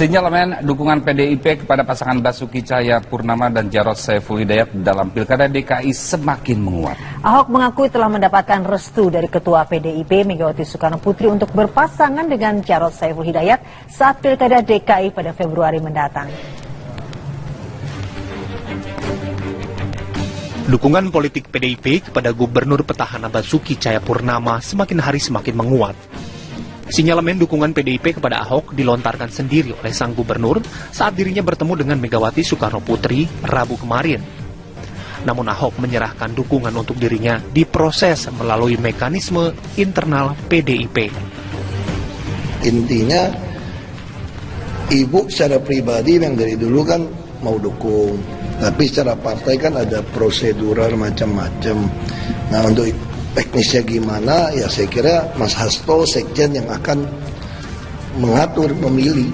Sinyalemen dukungan PDIP kepada pasangan Basuki Cahayapurnama dan Jarod Saiful Hidayat dalam Pilkada DKI semakin menguat. Ahok mengakui telah mendapatkan restu dari Ketua PDIP Megawati Soekarno Putri untuk berpasangan dengan Jarod Saiful Hidayat saat Pilkada DKI pada Februari mendatang. Dukungan politik PDIP kepada Gubernur Petahana Basuki Cahayapurnama semakin hari semakin menguat. Sinyalemen dukungan PDIP kepada Ahok dilontarkan sendiri oleh sang gubernur saat dirinya bertemu dengan Megawati Soekarno Putri Rabu kemarin. Namun Ahok menyerahkan dukungan untuk dirinya diproses melalui mekanisme internal PDIP. Intinya, Ibu secara pribadi yang dari dulu kan mau dukung, tapi secara partai kan ada prosedural macam-macam. Nah, untuk teknisnya gimana, ya saya kira Mas Hasto, Sekjen yang akan mengatur, memilih.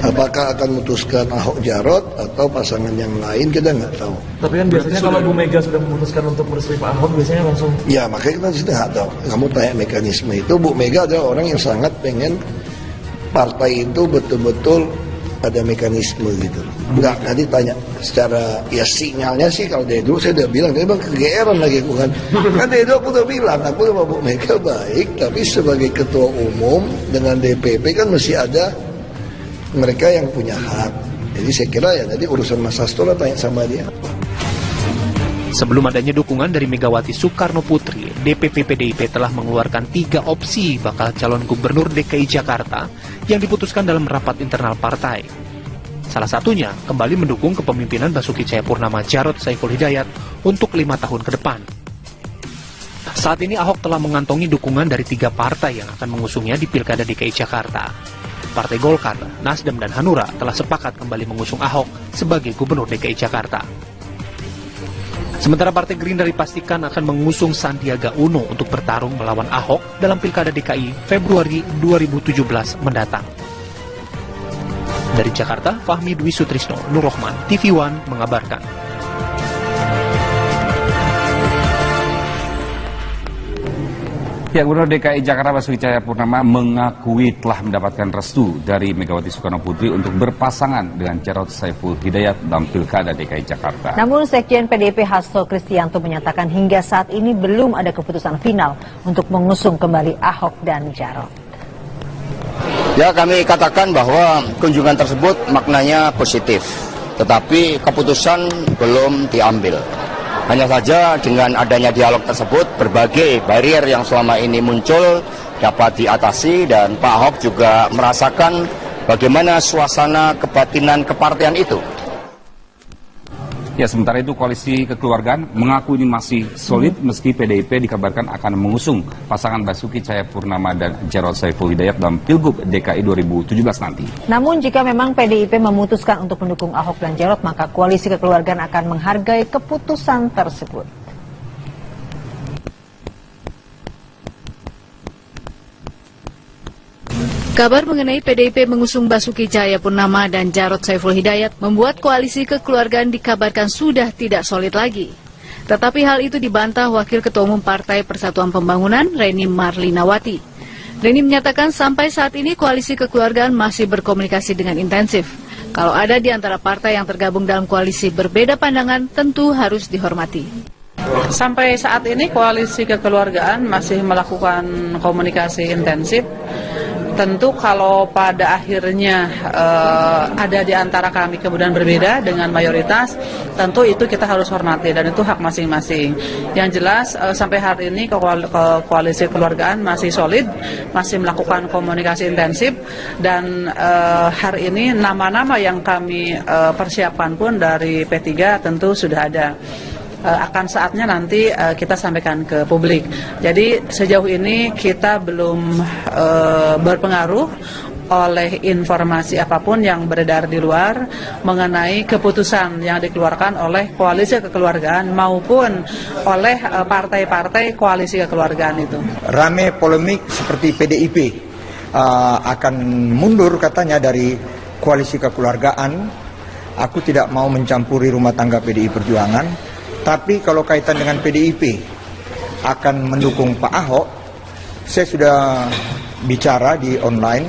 Apakah akan memutuskan Ahok Jarod atau pasangan yang lain, kita nggak tahu. Tapi kan biasanya kalau Bu Mega sudah memutuskan untuk merestui Pak Ahok, biasanya langsung... Ya, makanya kita sudah nggak tahu. Kamu tanya mekanisme itu, Bu Mega adalah orang yang sangat pengen partai itu betul-betul ada mekanisme gitu. Enggak, nanti tanya secara, ya sinyalnya sih kalau dari dulu saya udah bilang, dia bang kegeeran lagi bukan. Kan dari dulu aku udah bilang, aku sama Bu Mega baik, tapi sebagai ketua umum dengan DPP kan mesti ada mereka yang punya hak. Jadi saya kira ya nanti urusan Mas Hasto lah tanya sama dia. Sebelum adanya dukungan dari Megawati Soekarno Putri, DPP PDIP telah mengeluarkan 3 opsi bakal calon gubernur DKI Jakarta yang diputuskan dalam rapat internal partai. Salah satunya kembali mendukung kepemimpinan Basuki Cahayapurnama Jarod Saiful Hidayat untuk 5 tahun ke depan. Saat ini Ahok telah mengantongi dukungan dari 3 partai yang akan mengusungnya di Pilkada DKI Jakarta. Partai Golkar, Nasdem, dan Hanura telah sepakat kembali mengusung Ahok sebagai gubernur DKI Jakarta. Sementara Partai Gerindra dipastikan akan mengusung Sandiaga Uno untuk bertarung melawan Ahok dalam Pilkada DKI Februari 2017 mendatang. Dari Jakarta, Fahmi Dwi Sutrisno, Nur Rohman, TV One mengabarkan. Ya, Gubernur DKI Jakarta Basuki Cahayapurnama mengakui telah mendapatkan restu dari Megawati Soekarno Putri untuk berpasangan dengan Jarod Saiful Hidayat dalam Pilkada DKI Jakarta. Namun Sekjen PDIP Hasto Kristianto menyatakan hingga saat ini belum ada keputusan final untuk mengusung kembali Ahok dan Jarod. Ya, kami katakan bahwa kunjungan tersebut maknanya positif, tetapi keputusan belum diambil. Hanya saja dengan adanya dialog tersebut, berbagai barrier yang selama ini muncul dapat diatasi dan Pak Ahok juga merasakan bagaimana suasana kebatinan kepartian itu. Ya, sementara itu Koalisi Kekeluargaan mengaku ini masih solid meski PDIP dikabarkan akan mengusung pasangan Basuki Cahayapurnama dan Jarod Saiful Hidayat dalam Pilgub DKI 2017 nanti. Namun jika memang PDIP memutuskan untuk mendukung Ahok dan Jarod, maka Koalisi Kekeluargaan akan menghargai keputusan tersebut. Kabar mengenai PDIP mengusung Basuki Cahayapurnama dan Jarod Saiful Hidayat membuat Koalisi Kekeluargaan dikabarkan sudah tidak solid lagi. Tetapi hal itu dibantah Wakil Ketua Umum Partai Persatuan Pembangunan, Reni Marlinawati. Reni menyatakan sampai saat ini Koalisi Kekeluargaan masih berkomunikasi dengan intensif. Kalau ada di antara partai yang tergabung dalam koalisi berbeda pandangan, tentu harus dihormati. Sampai saat ini Koalisi Kekeluargaan masih melakukan komunikasi intensif. Tentu kalau pada akhirnya ada di antara kami kemudian berbeda dengan mayoritas, tentu itu kita harus hormati dan itu hak masing-masing. Yang jelas sampai hari ini Koalisi Kekeluargaan masih solid, masih melakukan komunikasi intensif dan hari ini nama-nama yang kami persiapkan pun dari P3 tentu sudah ada. Akan saatnya nanti kita sampaikan ke publik. Jadi sejauh ini kita belum berpengaruh oleh informasi apapun yang beredar di luar mengenai keputusan yang dikeluarkan oleh Koalisi Kekeluargaan maupun oleh partai-partai Koalisi Kekeluargaan itu. Rame polemik seperti PDIP akan mundur katanya dari Koalisi Kekeluargaan. Aku tidak mau mencampuri rumah tangga PDI Perjuangan. Tapi kalau kaitan dengan PDIP akan mendukung Pak Ahok, saya sudah bicara di online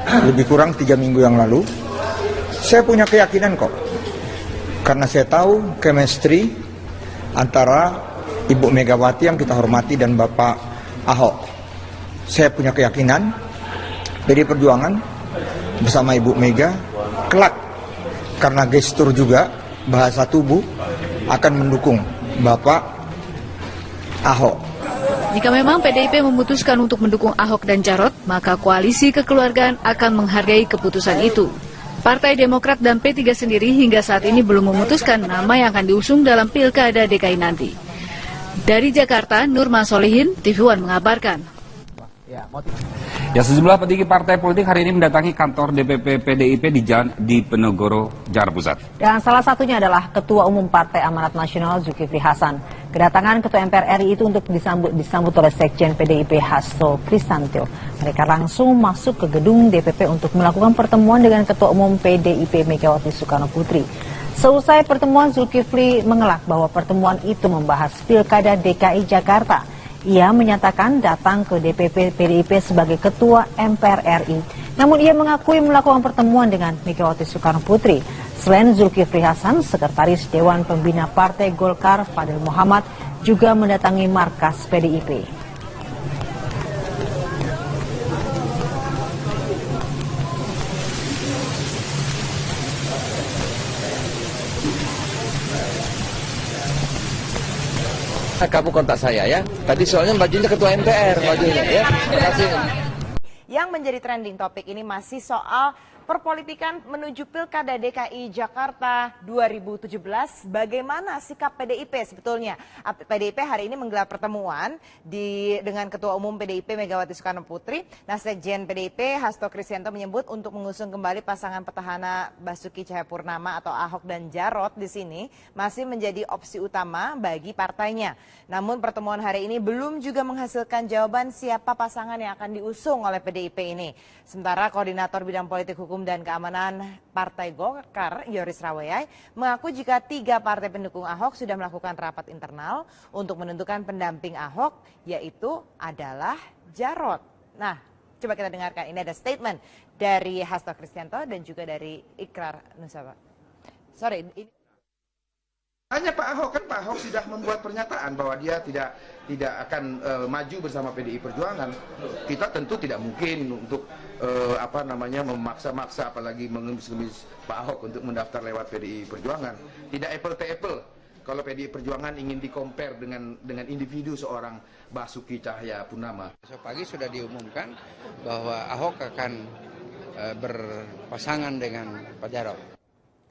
lebih kurang 3 minggu yang lalu. Saya punya keyakinan kok, karena saya tahu chemistry antara Ibu Megawati yang kita hormati dan Bapak Ahok. Saya punya keyakinan PDI Perjuangan bersama Ibu Mega kelak, karena gestur juga bahasa tubuh, akan mendukung Bapak Ahok. Jika memang PDIP memutuskan untuk mendukung Ahok dan Jarot, maka koalisi kekeluargaan akan menghargai keputusan itu. Partai Demokrat dan P3 sendiri hingga saat ini belum memutuskan nama yang akan diusung dalam Pilkada DKI nanti. Dari Jakarta, Nurman Solihin, TV One mengabarkan. Ya, sejumlah petinggi partai politik hari ini mendatangi kantor DPP PDIP di Penogoro, Jakarta Pusat. Dan salah satunya adalah Ketua Umum Partai Amanat Nasional Zulkifli Hasan. Kedatangan Ketua MPR RI itu untuk disambut oleh Sekjen PDIP Hasto Kristianto. Mereka langsung masuk ke gedung DPP untuk melakukan pertemuan dengan Ketua Umum PDIP Megawati Soekarno Putri. Seusai pertemuan, Zulkifli mengelak bahwa pertemuan itu membahas Pilkada DKI Jakarta. Ia menyatakan datang ke DPP PDIP sebagai Ketua MPR RI. Namun ia mengakui melakukan pertemuan dengan Megawati Soekarno Putri. Selain Zulkifli Hasan, Sekretaris Dewan Pembina Partai Golkar Fadil Muhammad juga mendatangi markas PDIP. Kamu kontak saya ya. Tadi soalnya bajunya Ketua MPR bajunya ya. Terima kasih. Yang menjadi trending topik ini masih soal perpolitikan menuju Pilkada DKI Jakarta 2017. Bagaimana sikap PDIP sebetulnya? PDIP hari ini menggelar pertemuan dengan Ketua Umum PDIP Megawati Soekarno Putri. Nah, Sekjen PDIP Hasto Kristianto menyebut untuk mengusung kembali pasangan petahana Basuki Cahayapurnama atau Ahok dan Jarot di sini masih menjadi opsi utama bagi partainya. Namun pertemuan hari ini belum juga menghasilkan jawaban siapa pasangan yang akan diusung oleh PDIP ini. Sementara Koordinator Bidang Politik Hukum dan Keamanan Partai Golkar, Yoris Rawayai, mengaku jika 3 partai pendukung Ahok sudah melakukan rapat internal untuk menentukan pendamping Ahok, yaitu adalah Jarot. Nah, coba kita dengarkan. Ini ada statement dari Hasto Kristianto dan juga dari Ikrar Nusaba. Hanya Pak Ahok, kan Pak Ahok sudah membuat pernyataan bahwa dia tidak akan maju bersama PDI Perjuangan. Kita tentu tidak mungkin untuk memaksa-maksa, apalagi mengemis-ngemis Pak Ahok untuk mendaftar lewat PDI Perjuangan. Tidak apple to apple kalau PDI Perjuangan ingin di-compare dengan individu seorang Basuki Cahayapurnama. Besok pagi sudah diumumkan bahwa Ahok akan berpasangan dengan Pak Jarot.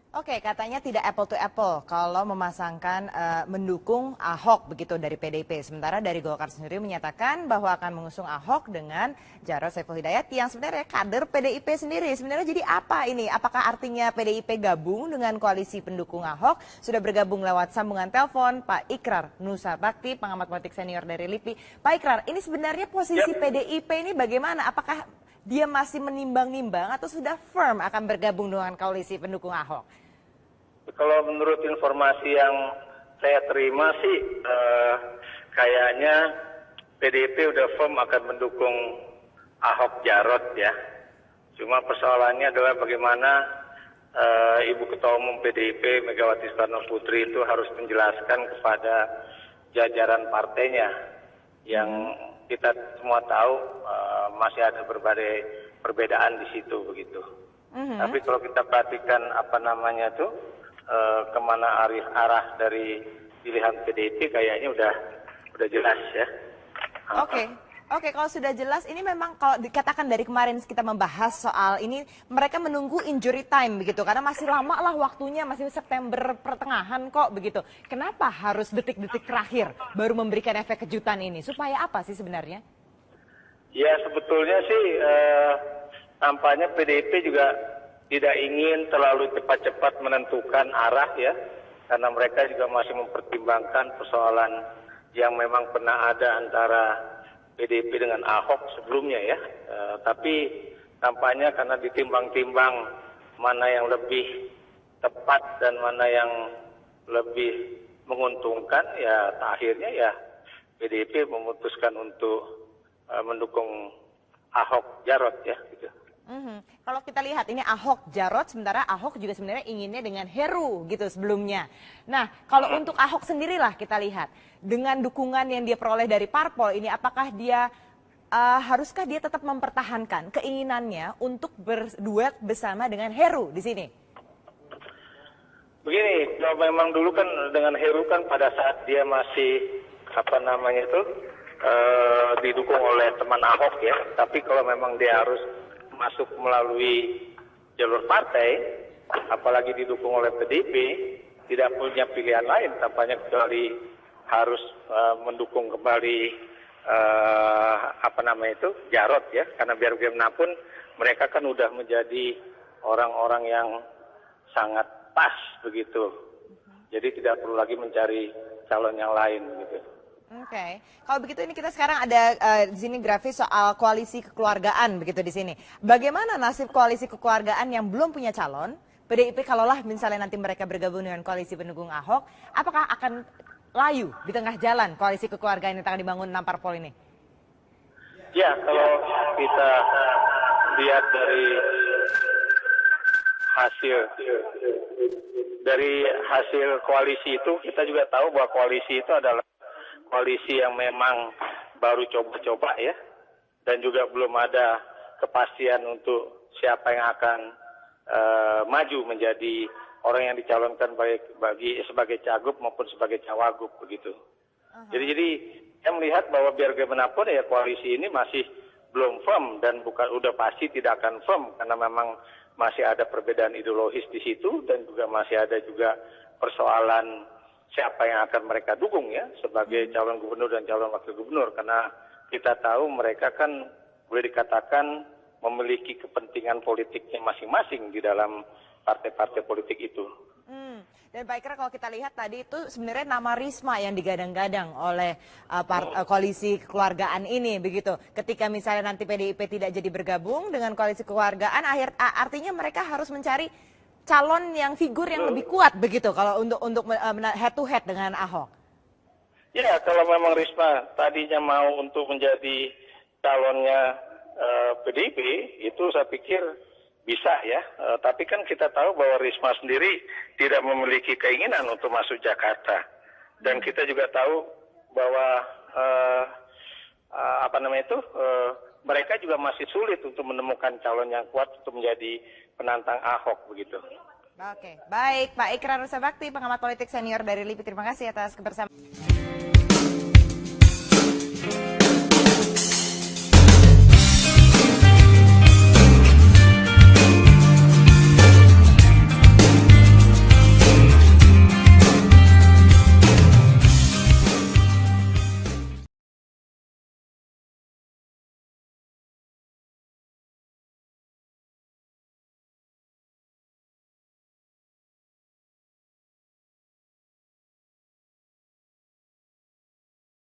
Oke, katanya tidak apple to apple kalau memasangkan mendukung Ahok begitu dari PDIP. Sementara dari Golkar sendiri menyatakan bahwa akan mengusung Ahok dengan Jarot Saiful Hidayat yang sebenarnya kader PDIP sendiri. Sebenarnya jadi apa ini? Apakah artinya PDIP gabung dengan koalisi pendukung Ahok? Sudah bergabung lewat sambungan telepon Pak Ikrar Nusabakti, pengamat politik senior dari LIPI. Pak Ikrar, ini sebenarnya posisi PDIP ini bagaimana? Apakah dia masih menimbang-nimbang atau sudah firm akan bergabung dengan koalisi pendukung Ahok? Kalau menurut informasi yang saya terima sih kayaknya PDIP udah firm akan mendukung Ahok Jarot ya. Cuma persoalannya adalah bagaimana Ibu Ketua Umum PDIP Megawati Soekarno Putri itu harus menjelaskan kepada jajaran partainya yang kita semua tahu masih ada berbagai perbedaan di situ begitu. Tapi kalau kita perhatikan kemana arah dari pilihan PDIP kayaknya udah jelas ya. Oke, kalau sudah jelas ini memang kalau dikatakan dari kemarin kita membahas soal ini mereka menunggu injury time begitu karena masih lama lah waktunya, masih September pertengahan kok begitu. Kenapa harus detik-detik terakhir baru memberikan efek kejutan ini? Supaya apa sih sebenarnya? Ya sebetulnya sih tampaknya PDIP juga tidak ingin terlalu cepat-cepat menentukan arah ya, karena mereka juga masih mempertimbangkan persoalan yang memang pernah ada antara PDIP dengan Ahok sebelumnya ya. Tapi tampaknya karena ditimbang-timbang mana yang lebih tepat dan mana yang lebih menguntungkan ya akhirnya ya PDIP memutuskan untuk mendukung Ahok Jarot ya gitu. Kalau kita lihat ini Ahok Jarot, sementara Ahok juga sebenarnya inginnya dengan Heru gitu sebelumnya. Nah, kalau untuk Ahok sendirilah kita lihat dengan dukungan yang dia peroleh dari parpol ini, apakah dia haruskah dia tetap mempertahankan keinginannya untuk berduet bersama dengan Heru di sini? Begini, kalau memang dulu kan dengan Heru kan pada saat dia masih didukung oleh teman Ahok ya. Tapi kalau memang dia harus masuk melalui jalur partai, apalagi didukung oleh PDIP, tidak punya pilihan lain tampaknya kecuali harus mendukung kembali Jarot ya, karena biar bagaimanapun mereka kan udah menjadi orang-orang yang sangat pas begitu. Jadi tidak perlu lagi mencari calon yang lain gitu. Oke. Kalau begitu ini kita sekarang ada di sini grafis soal koalisi kekeluargaan begitu di sini. Bagaimana nasib koalisi kekeluargaan yang belum punya calon? PDIP kalaulah misalnya nanti mereka bergabung dengan koalisi pendukung Ahok, apakah akan layu di tengah jalan koalisi kekeluargaan yang tengah dibangun 6 parpol ini? Ya, kalau kita lihat dari hasil koalisi itu, kita juga tahu bahwa koalisi itu adalah koalisi yang memang baru coba-coba ya, dan juga belum ada kepastian untuk siapa yang akan maju menjadi orang yang dicalonkan sebagai cagup maupun sebagai cawagup begitu. Jadi saya melihat bahwa biar bagaimanapun ya koalisi ini masih belum firm dan udah pasti tidak akan firm karena memang masih ada perbedaan ideologis di situ dan juga masih ada juga persoalan siapa yang akan mereka dukung ya sebagai calon gubernur dan calon wakil gubernur, karena kita tahu mereka kan boleh dikatakan memiliki kepentingan politiknya masing-masing di dalam partai-partai politik itu. Dan Pak Ikrar, kalau kita lihat tadi itu sebenarnya nama Risma yang digadang-gadang oleh koalisi kekeluargaan ini begitu. Ketika misalnya nanti PDIP tidak jadi bergabung dengan koalisi kekeluargaan, artinya mereka harus mencari calon yang figur yang lebih kuat begitu kalau untuk head to head dengan Ahok. Ya, kalau memang Risma tadinya mau untuk menjadi calonnya PDIP, itu saya pikir bisa ya. Tapi kan kita tahu bahwa Risma sendiri tidak memiliki keinginan untuk masuk Jakarta. Dan kita juga tahu bahwa mereka juga masih sulit untuk menemukan calon yang kuat untuk menjadi penantang Ahok begitu. Oke, baik Pak Ikrar Nusa Bakti, pengamat politik senior dari LIPI. Terima kasih atas kebersamaan.